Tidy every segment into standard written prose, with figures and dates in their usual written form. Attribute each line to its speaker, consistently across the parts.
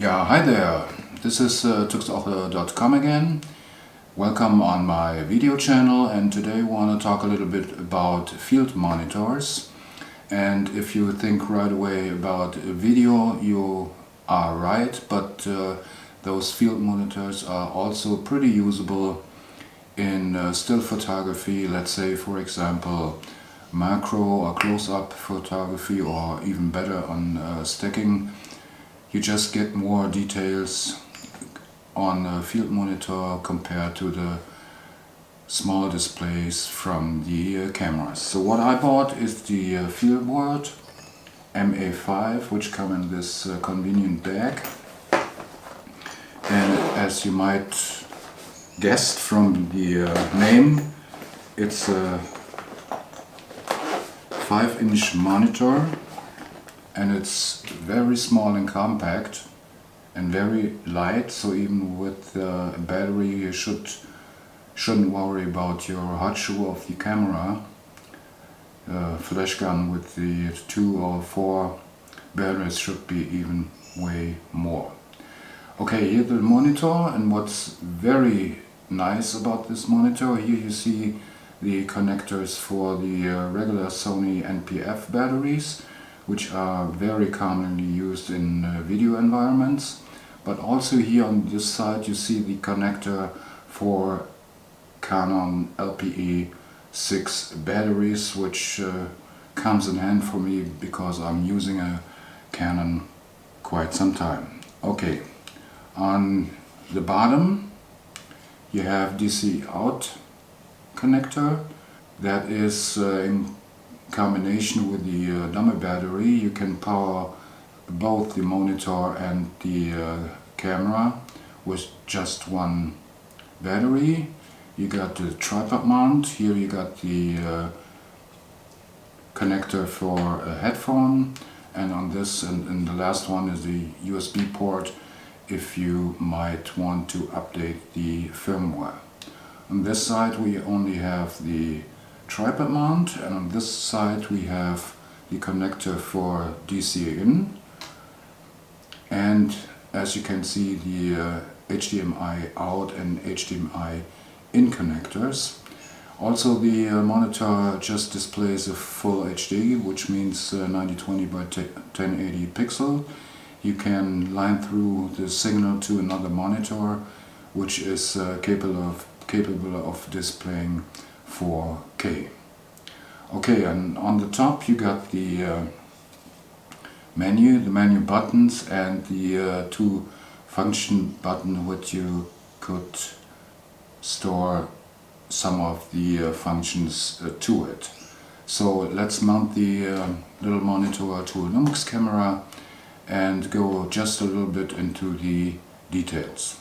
Speaker 1: Yeah, hi there. This is tuxauthor.com again. Welcome on my video channel, and today I want to talk a little bit about field monitors. And if you think right away about video, you are right, but those field monitors are also pretty usable in still photography. Let's say, for example, macro or close-up photography, or even better on stacking. You just get more details on a field monitor compared to the small displays from the cameras. So what I bought is the Feelworld MA5, which come in this convenient bag. And as you might guess from the name, it's a 5-inch monitor. And it's very small and compact and very light, so even with a battery you shouldn't worry about your hot shoe of the camera. Flash gun with the 2 or 4 batteries should be even way more. Okay, here's the monitor, and what's very nice about this monitor, here you see the connectors for the regular Sony NPF batteries, which are very commonly used in video environments. But also here on this side you see the connector for Canon LPE6 batteries, which comes in hand for me because I'm using a Canon quite some time. Okay, on the bottom you have DC out connector that is in combination with the dummy battery. You can power both the monitor and the camera with just one battery. You got the tripod mount. Here you got the connector for a headphone, and on this and the last one is the USB port if you might want to update the firmware. On this side we only have the tripod mount, and on this side we have the connector for DC in, and as you can see the HDMI out and HDMI in connectors. Also the monitor just displays a full HD, which means 9020 by 1080 pixel. You can line through the signal to another monitor, which is capable of displaying 4K. Okay, and on the top you got the menu buttons, and the 2 function button which you could store some of the functions to it. So let's mount the little monitor to a Lumix camera and go just a little bit into the details.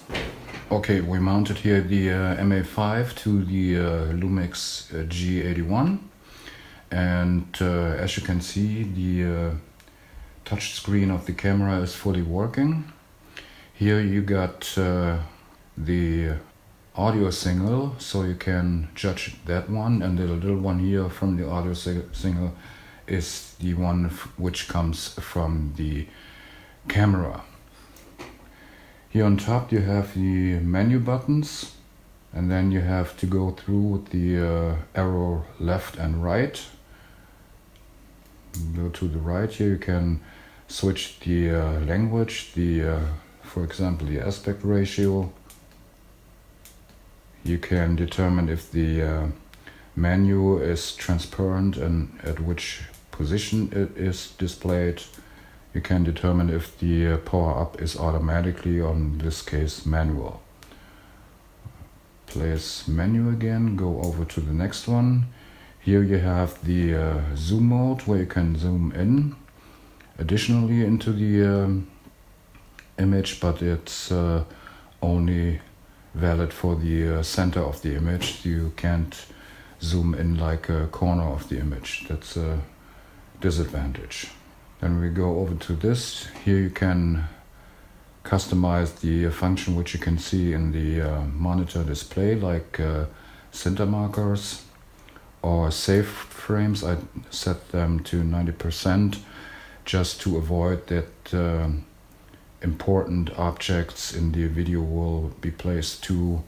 Speaker 1: Okay, we mounted here the MA5 to the Lumix G81, and as you can see the touch screen of the camera is fully working. Here you got the audio signal, so you can judge that one, and the little one here from the audio signal is the one which comes from the camera. Here on top you have the menu buttons, and then you have to go through the arrow left and right. Go to the right. Here you can switch the language, for example the aspect ratio. You can determine if the menu is transparent and at which position it is displayed. You can determine if the power up is automatically, or in this case manual. Place menu again, go over to the next one. Here you have the zoom mode, where you can zoom in additionally into the image, but it's only valid for the center of the image. You can't zoom in like a corner of the image. That's a disadvantage. Then we go over to this. Here you can customize the function which you can see in the monitor display, like center markers or save frames. I set them to 90% just to avoid that important objects in the video will be placed too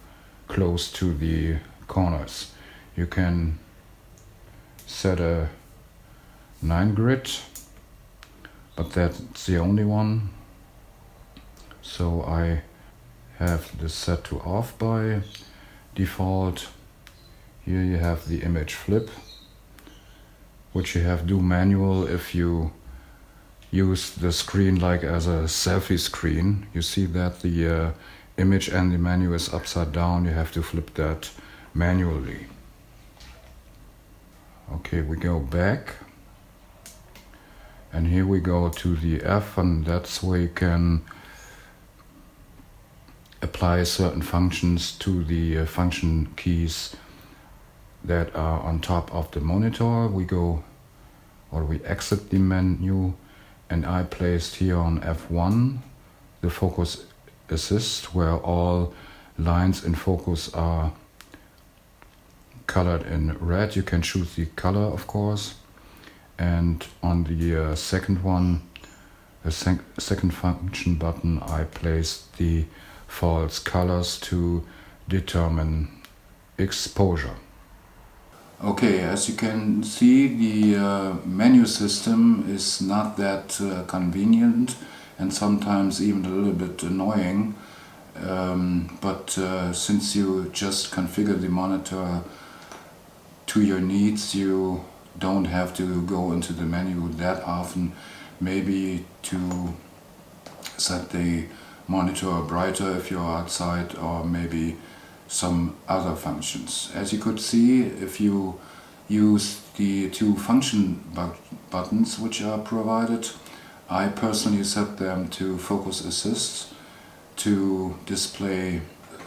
Speaker 1: close to the corners. You can set a 9 grid, but that's the only one. So I have this set to off by default. Here you have the image flip, which you have to do manual if you use the screen like as a selfie screen. You see that the image and the menu is upside down. You have to flip that manually. Okay, we go back. And here we go to the F, and that's where you can apply certain functions to the function keys that are on top of the monitor. We exit the menu, and I placed here on F1 the focus assist, where all lines in focus are colored in red. You can choose the color, of course. And on the second one, the second function button, I placed the false colors to determine exposure. Okay, as you can see, the menu system is not that convenient and sometimes even a little bit annoying. But since you just configure the monitor to your needs, you don't have to go into the menu that often. Maybe to set the monitor brighter if you're outside, or maybe some other functions. As you could see, if you use the two function buttons which are provided, I personally set them to focus assist, to display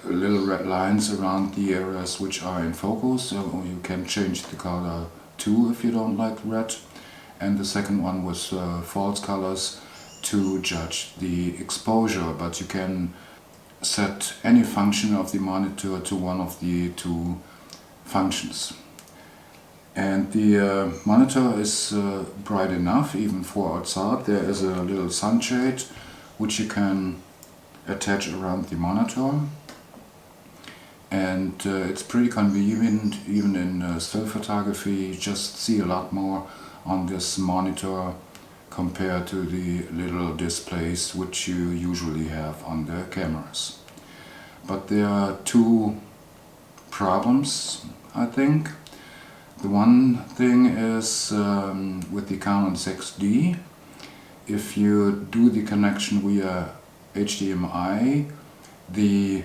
Speaker 1: little red lines around the areas which are in focus. So you can change the color too if you don't like red. And the second one was false colors to judge the exposure, but you can set any function of the monitor to one of the two functions. And the monitor is bright enough even for outside. There is a little sunshade which you can attach around the monitor, and it's pretty convenient. Even in still photography, you just see a lot more on this monitor compared to the little displays which you usually have on the cameras. But there are two problems, I think. The one thing is with the Canon 6D, if you do the connection via HDMI, the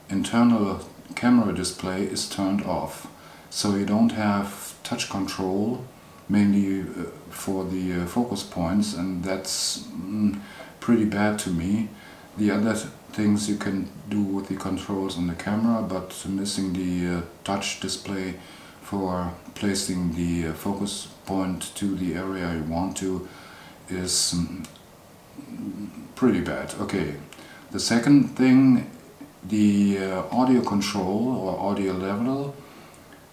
Speaker 1: internal camera display is turned off, so you don't have touch control, mainly for the focus points, and that's pretty bad to me. The other things you can do with the controls on the camera, but missing the touch display for placing the focus point to the area you want to is pretty bad. Okay, the second thing, the audio control or audio level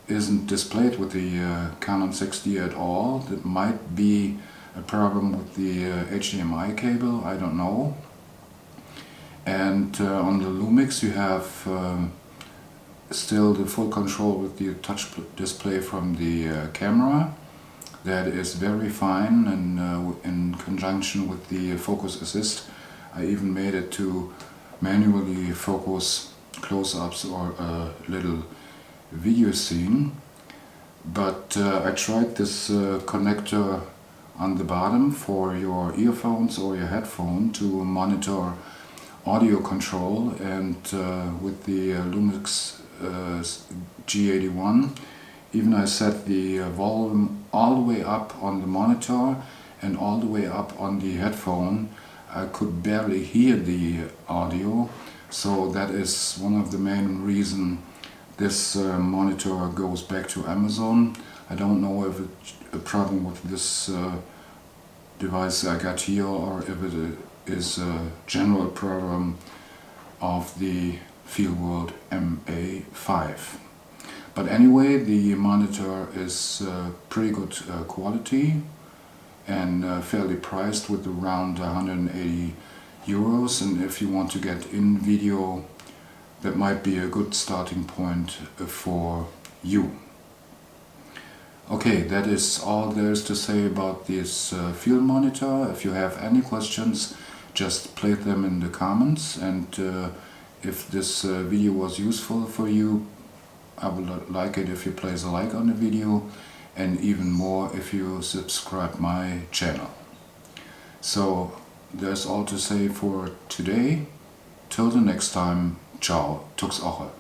Speaker 1: isn't displayed with the Canon 6D at all. That might be a problem with the HDMI cable, I don't know. And on the Lumix you have still the full control with the touch display from the camera. That is very fine, and in conjunction with the focus assist, I even made it to manually focus close-ups or a little video scene. But I tried this connector on the bottom for your earphones or your headphone to monitor audio control, and with the Lumix G81, even I set the volume all the way up on the monitor and all the way up on the headphone. I could barely hear the audio, so that is one of the main reasons this monitor goes back to Amazon. I don't know if it's a problem with this device I got here, or if it is a general problem of the Feelworld MA5. But anyway, the monitor is pretty good quality and fairly priced, with around 180 euros, and if you want to get in video, that might be a good starting point for you. Okay, that is all there is to say about this field monitor. If you have any questions, just place them in the comments, and if this video was useful for you, I would like it if you place a like on the video, and even more if you subscribe my channel. So that's all to say for today. Till the next time, ciao, Tux Oche.